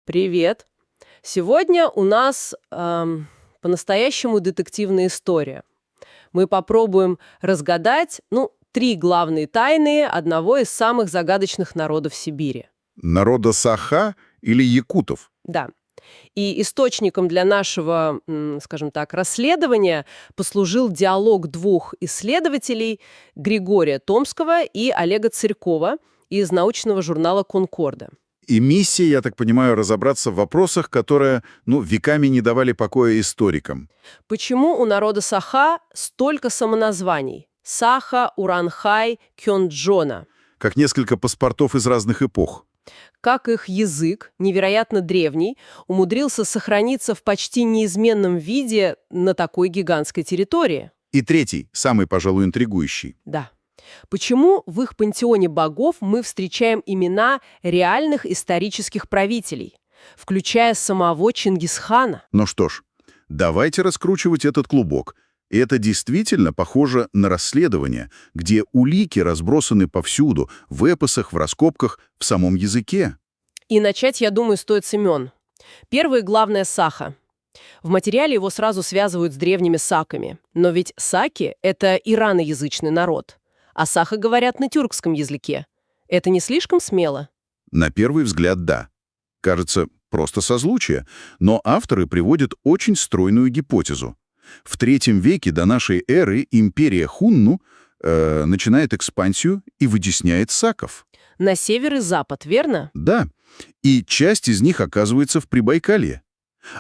Привет. Сегодня у нас по-настоящему детективная история. Мы попробуем разгадать, три главные тайны одного из самых загадочных народов Сибири. Народа Саха или якутов? Да. И источником для нашего, скажем так, расследования послужил диалог двух исследователей Григория Томского и Олега Цырькова из научного журнала «Конкорда». И миссия, я так понимаю, разобраться в вопросах, которые, веками не давали покоя историкам. Почему у народа Саха столько самоназваний? Саха, Уранхай, Кёнджона. Как несколько паспортов из разных эпох. Как их язык, невероятно древний, умудрился сохраниться в почти неизменном виде на такой гигантской территории? И третий, самый, пожалуй, интригующий. Да. Почему в их пантеоне богов мы встречаем имена реальных исторических правителей, включая самого Чингисхана? Ну что ж, давайте раскручивать этот клубок. И это действительно похоже на расследование, где улики разбросаны повсюду, в эпосах, в раскопках, в самом языке. И начать, я думаю, стоит с имен. Первое главное — Саха. В материале его сразу связывают с древними саками. Но ведь саки — это ираноязычный народ. А саха говорят на тюркском языке. Это не слишком смело? На первый взгляд, да. Кажется, просто созвучие. Но авторы приводят очень стройную гипотезу. В III веке до нашей эры империя Хунну начинает экспансию и вытесняет саков. На север и запад, верно? Да, и часть из них оказывается в Прибайкалье.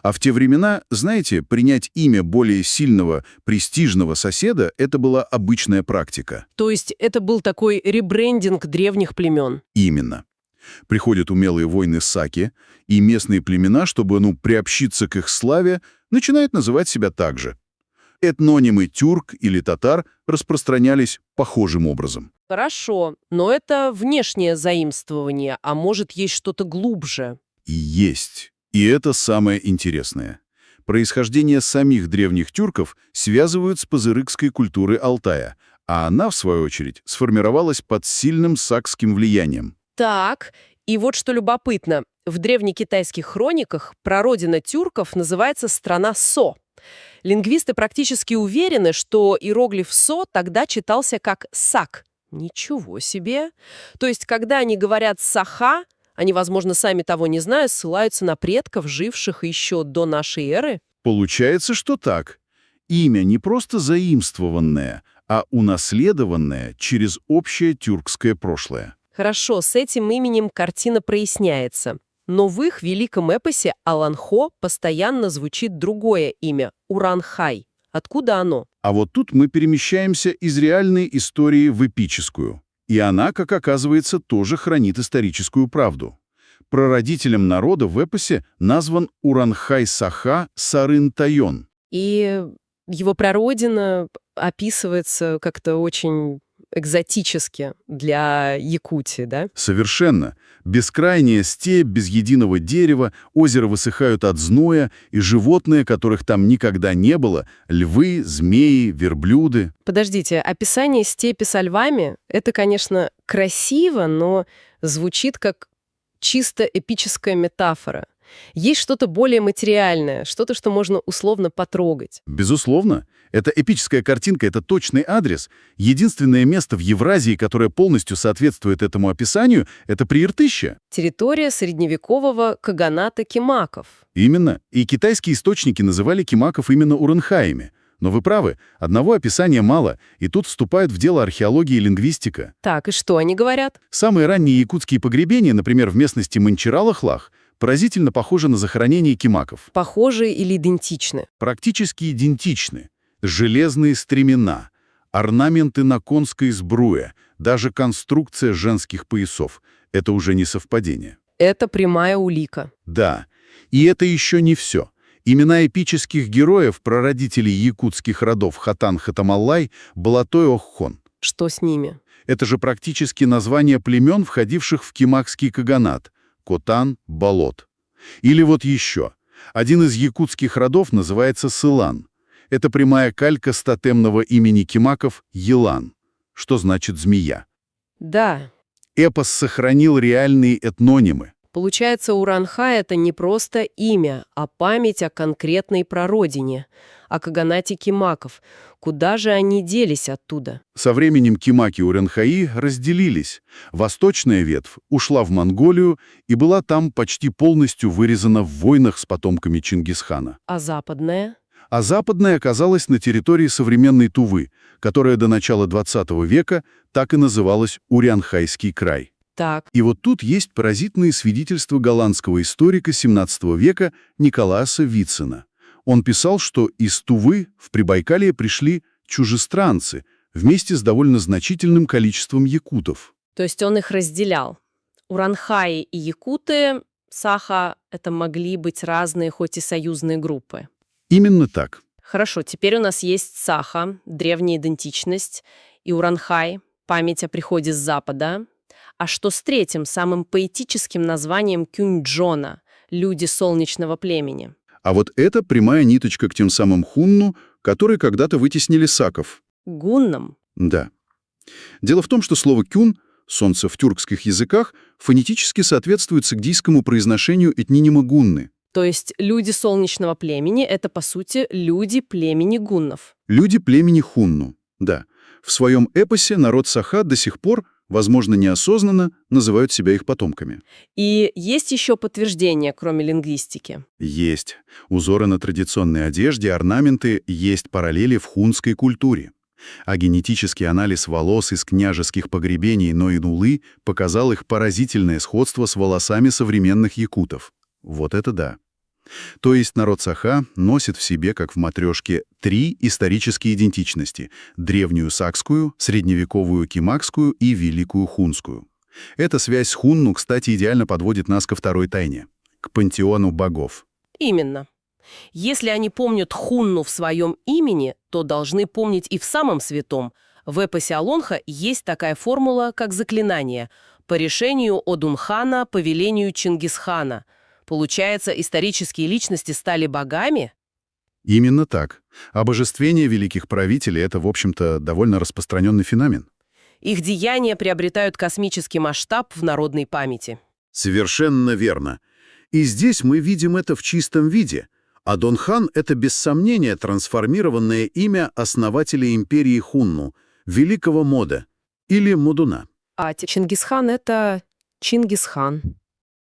А в те времена, знаете, принять имя более сильного, престижного соседа — это была обычная практика. То есть это был такой ребрендинг древних племен? Именно. Приходят умелые воины саки, и местные племена, чтобы, приобщиться к их славе, начинают называть себя так же. Этнонимы тюрк или татар распространялись похожим образом. Хорошо, но это внешнее заимствование, а может, есть что-то глубже? И есть. И это самое интересное. Происхождение самих древних тюрков связывают с пазырыкской культурой Алтая, а она, в свою очередь, сформировалась под сильным сакским влиянием. Так, и вот что любопытно. В древнекитайских хрониках прародина тюрков называется страна Со. Лингвисты практически уверены, что иероглиф Со тогда читался как Сак. Ничего себе! То есть, когда они говорят Саха, они, возможно, сами того не зная, ссылаются на предков, живших еще до нашей эры? Получается, что так. Имя не просто заимствованное, а унаследованное через общее тюркское прошлое. Хорошо, с этим именем картина проясняется. Но в их великом эпосе Аланхо постоянно звучит другое имя — Уранхай. Откуда оно? А вот тут мы перемещаемся из реальной истории в эпическую. И она, как оказывается, тоже хранит историческую правду. Прародителем народа в эпосе назван Уранхай-Саха Сарын-Тайон. И его прародина описывается как-то очень экзотически для Якутии, да? Совершенно. Бескрайняя степь, без единого дерева, озера высыхают от зноя, и животные, которых там никогда не было — львы, змеи, верблюды. Подождите, описание степи со львами — это, конечно, красиво, но звучит как чисто эпическая метафора. Есть что-то более материальное, что-то, что можно условно потрогать. Безусловно. Эта эпическая картинка — это точный адрес. Единственное место в Евразии, которое полностью соответствует этому описанию — это Прииртыще. Территория средневекового каганата кимаков. Именно. И китайские источники называли кимаков именно уранхаями. Но вы правы, одного описания мало, и тут вступают в дело археология и лингвистика. Так, и что они говорят? Самые ранние якутские погребения, например, в местности Манчаралахлах, поразительно похожи на захоронения кимаков. Похожи или идентичны? Практически идентичны. Железные стремена, орнаменты на конской сбруе, даже конструкция женских поясов — это уже не совпадение. Это прямая улика. Да, и это еще не все. Имена эпических героев, прародителей якутских родов Хатан-Хатамаллай, Балатой-Оххон. Что с ними? Это же практически название племен, входивших в кимакский каганат — Котан, Болот. Или вот еще. Один из якутских родов называется Сылан. Это прямая калька с тотемного имени кимаков Елан, что значит «змея». Да. Эпос сохранил реальные этнонимы. Получается, Уранхай — это не просто имя, а память о конкретной прародине, о каганате кимаков. Куда же они делись оттуда? Со временем кимаки-уренхаи разделились. Восточная ветвь ушла в Монголию и была там почти полностью вырезана в войнах с потомками Чингисхана. А западная? А западная оказалась на территории современной Тувы, которая до начала XX века так и называлась Урянхайский край. Так, И вот тут есть поразительные свидетельства голландского историка XVII века Николаса Вицина. Он писал, что из Тувы в Прибайкалье пришли чужестранцы вместе с довольно значительным количеством якутов. то есть он их разделял. Уранхаи и якуты, Саха — это могли быть разные, хоть и союзные группы. Именно так. Хорошо, теперь у нас есть Саха, древняя идентичность, и Уранхай, память о приходе с Запада. А что с третьим, самым поэтическим названием Кюньджона — люди солнечного племени? А вот это прямая ниточка к тем самым хунну, которые когда-то вытеснили саков. Гуннам? Да. Дело в том, что слово «кюн» — солнце в тюркских языках фонетически соответствует сагдийскому произношению этнинима гунны. То есть люди солнечного племени — это, по сути, люди племени гуннов. Люди племени хунну. Да. В своем эпосе народ Саха до сих пор, возможно, неосознанно, называют себя их потомками. И есть еще подтверждение, кроме лингвистики. Есть. Узоры на традиционной одежде, орнаменты, есть параллели в хунской культуре. А генетический анализ волос из княжеских погребений Ноинулы показал их поразительное сходство с волосами современных якутов. Вот это да. То есть народ Саха носит в себе, как в матрешке, 3 исторические идентичности — древнюю сакскую, средневековую кимакскую и великую хунскую. Эта связь с хунну, кстати, идеально подводит нас ко второй тайне — к пантеону богов. Именно. Если они помнят хунну в своем имени, то должны помнить и в самом святом. В эпосе Алонха есть такая формула, как заклинание по решению Одунхана по велению Чингисхана. Получается, исторические личности стали богами? Именно так. Обожествление великих правителей — это, в общем-то, довольно распространенный феномен. Их деяния приобретают космический масштаб в народной памяти. Совершенно верно. И здесь мы видим это в чистом виде. Адонхан — это, без сомнения, трансформированное имя основателя империи Хунну, великого Мода, или Модуна. А Чингисхан — это Чингисхан.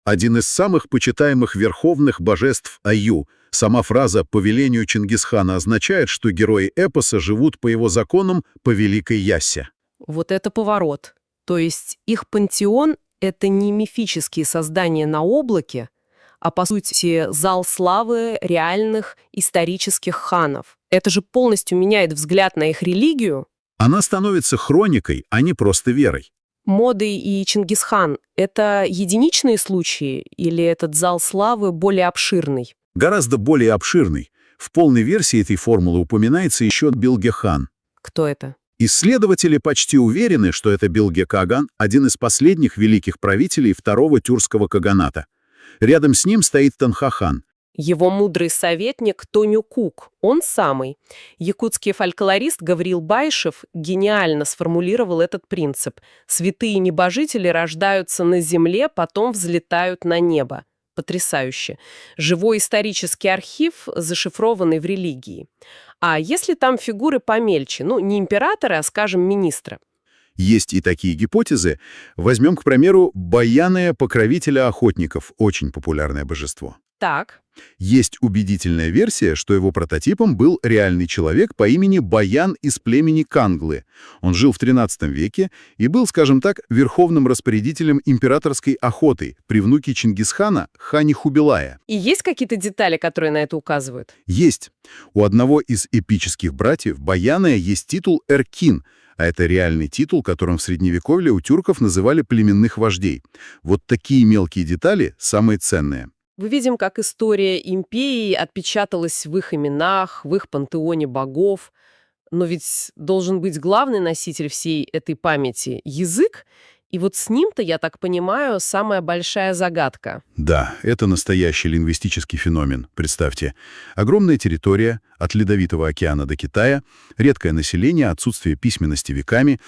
Один из самых почитаемых верховных божеств Аю. Сама фраза «по велению Чингисхана» означает, что герои эпоса живут по его законам по Великой Яссе. Вот это поворот. То есть их пантеон — это не мифические создания на облаке, а, по сути, зал славы реальных исторических ханов. Это же полностью меняет взгляд на их религию. Она становится хроникой, а не просто верой. Моды и Чингисхан — это единичные случаи или этот зал славы более обширный? Гораздо более обширный. В полной версии этой формулы упоминается еще Билге-хан. Кто это? Исследователи почти уверены, что это Билге-каган, один из последних великих правителей второго тюркского каганата. Рядом с ним стоит Танха-хан. Его мудрый советник Тонюкук, он самый. Якутский фольклорист Гавриил Байшев гениально сформулировал этот принцип. Святые небожители рождаются на земле, потом взлетают на небо. Потрясающе. Живой исторический архив, зашифрованный в религии. А если там фигуры помельче, не императоры, а, скажем, министры? Есть и такие гипотезы. Возьмем, к примеру, Баяная, покровителя охотников, очень популярное божество. Так. Есть убедительная версия, что его прототипом был реальный человек по имени Баян из племени Канглы. Он жил в XIII веке и был, скажем так, верховным распорядителем императорской охоты при внуке Чингисхана Хане Хубилая. И есть какие-то детали, которые на это указывают? Есть. У одного из эпических братьев Баяная есть титул Эркин, а это реальный титул, которым в Средневековье у тюрков называли племенных вождей. Вот такие мелкие детали самые ценные. Мы видим, как история империи отпечаталась в их именах, в их пантеоне богов. Но ведь должен быть главный носитель всей этой памяти — язык. И вот с ним-то, я так понимаю, самая большая загадка. Да, это настоящий лингвистический феномен, представьте. Огромная территория, от Ледовитого океана до Китая, редкое население, отсутствие письменности веками.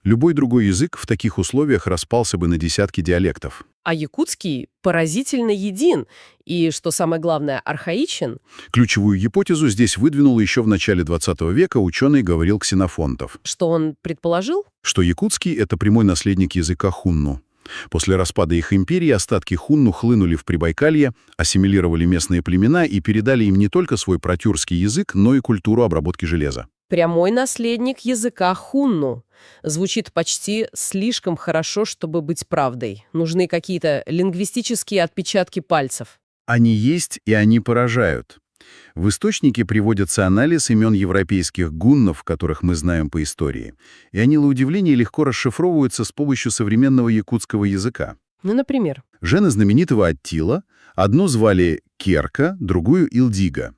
Любой другой язык в таких условиях распался бы на десятки диалектов. А якутский поразительно един и, что самое главное, архаичен. Ключевую гипотезу здесь выдвинул еще в начале 20 века ученый Гавриил Ксенофонтов, Что он предположил? что якутский — это прямой наследник языка хунну. После распада их империи остатки хунну хлынули в Прибайкалье, ассимилировали местные племена и передали им не только свой протюркский язык, но и культуру обработки железа. Прямой наследник языка хунну. Звучит почти слишком хорошо, чтобы быть правдой. Нужны какие-то лингвистические отпечатки пальцев. Они есть, и они поражают. В источнике приводится анализ имен европейских гуннов, которых мы знаем по истории, и они, на удивление, легко расшифровываются с помощью современного якутского языка. Ну, например. Жены знаменитого Аттила одну звали Керка, другую Илдига.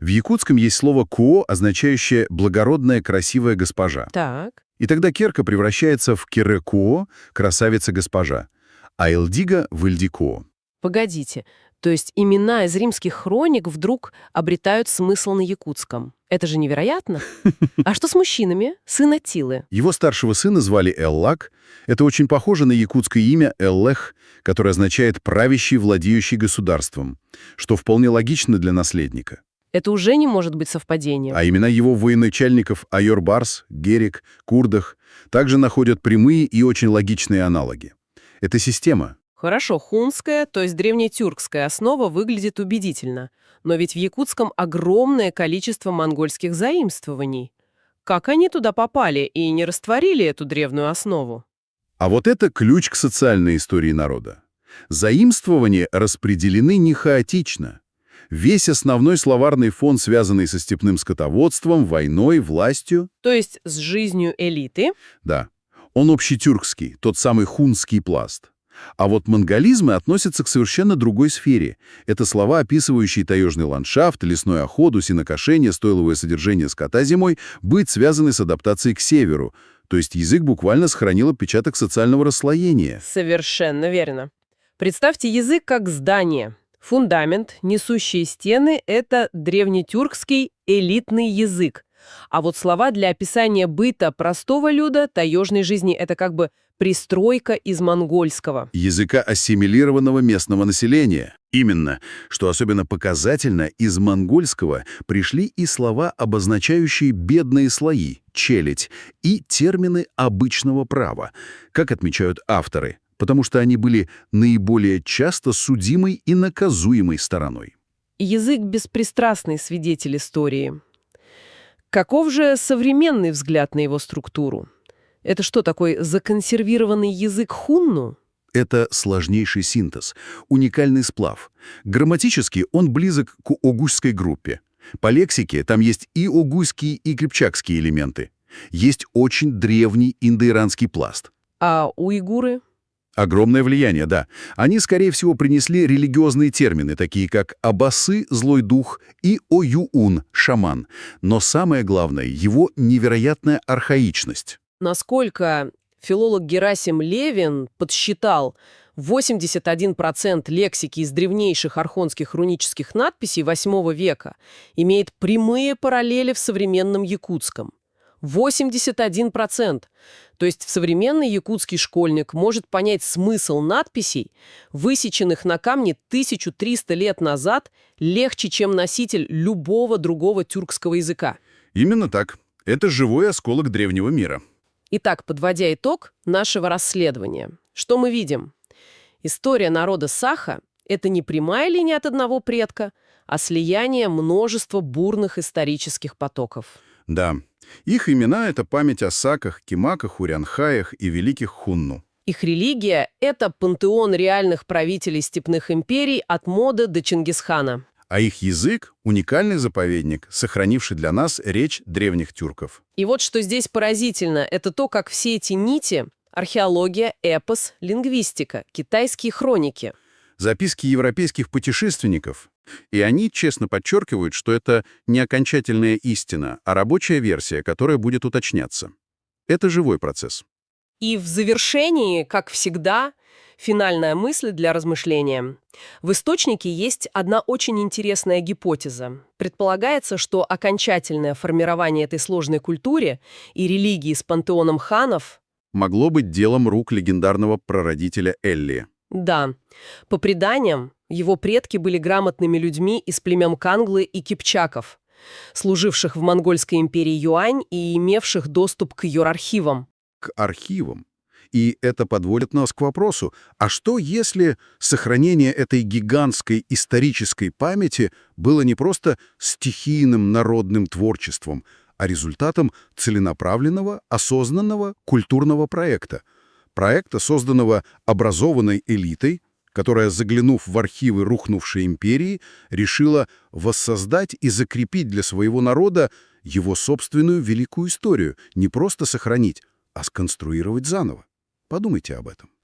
В якутском есть слово «куо», означающее «благородная, красивая госпожа». Так. И тогда Керка превращается в Керекуо, красавица-госпожа, а Илдига — в Ильдикуо. Погодите. То есть имена из римских хроник вдруг обретают смысл на якутском. Это же невероятно. А что с мужчинами? Сын Аттилы. Его старшего сына звали Эллак. Это очень похоже на якутское имя Эллех, которое означает «правящий, владеющий государством», что вполне логично для наследника. Это уже не может быть совпадением. А имена его военачальников Айор-Барс, Герик, Курдах также находят прямые и очень логичные аналоги. Это система. Хорошо, хунская, то есть древнетюркская основа выглядит убедительно. Но ведь в якутском огромное количество монгольских заимствований. Как они туда попали и не растворили эту древнюю основу? А вот это ключ к социальной истории народа. Заимствования распределены не хаотично. Весь основной словарный фон, связанный со степным скотоводством, войной, властью, То есть с жизнью элиты. да, он общетюркский, тот самый хунский пласт. А вот монголизмы относятся к совершенно другой сфере. Это слова, описывающие таежный ландшафт, лесной охоту, сенокошение, стойловое содержание скота зимой, быть связаны с адаптацией к северу. То есть язык буквально сохранил отпечаток социального расслоения. Совершенно верно. Представьте язык как здание. Фундамент, несущие стены — это древнетюркский элитный язык. А вот слова для описания быта простого люда, таежной жизни — это как бы пристройка из монгольского. Языка ассимилированного местного населения. Именно, что особенно показательно, из монгольского пришли и слова, обозначающие бедные слои, челядь, и термины обычного права, как отмечают авторы, потому что они были наиболее часто судимой и наказуемой стороной. Язык — беспристрастный свидетель истории. Каков же современный взгляд на его структуру? Это что, такой законсервированный язык хунну? Это сложнейший синтез, уникальный сплав. Грамматически он близок к огузской группе. По лексике там есть и огузские, и кипчакские элементы. Есть очень древний индоиранский пласт. А уйгуры? Огромное влияние, да. Они, скорее всего, принесли религиозные термины, такие как «абасы» — злой дух и «оюун» — шаман. Но самое главное — его невероятная архаичность. Насколько филолог Герасим Левин подсчитал, 81% лексики из древнейших архонских рунических надписей VIII века имеет прямые параллели в современном якутском. 81%. То есть современный якутский школьник может понять смысл надписей, высеченных на камне 1300 лет назад, легче, чем носитель любого другого тюркского языка. Именно так. Это живой осколок древнего мира. Итак, подводя итог нашего расследования, что мы видим? История народа Саха — это не прямая линия от одного предка, а слияние множества бурных исторических потоков. Да, их имена — это память о саках, кимаках, урянхаях и великих хунну. Их религия — это пантеон реальных правителей степных империй от Мода до Чингисхана. А их язык — уникальный заповедник, сохранивший для нас речь древних тюрков. И вот что здесь поразительно, это то, как все эти нити — археология, эпос, лингвистика, китайские хроники — Записки европейских путешественников. И они честно подчеркивают, что это не окончательная истина, а рабочая версия, которая будет уточняться. Это живой процесс. И в завершении, как всегда, финальная мысль для размышления. В источнике есть одна очень интересная гипотеза. Предполагается, что окончательное формирование этой сложной культуры и религии с пантеоном ханов Могло быть делом рук легендарного прародителя Элли. Да. По преданиям, его предки были грамотными людьми из племен Канглы и кипчаков, служивших в Монгольской империи Юань и имевших доступ к ее архивам. К архивам. И это подводит нас к вопросу, а что если сохранение этой гигантской исторической памяти было не просто стихийным народным творчеством, а результатом целенаправленного, осознанного культурного проекта? Проекта, созданного образованной элитой, которая, заглянув в архивы рухнувшей империи, решила воссоздать и закрепить для своего народа его собственную великую историю, не просто сохранить, а сконструировать заново. Подумайте об этом.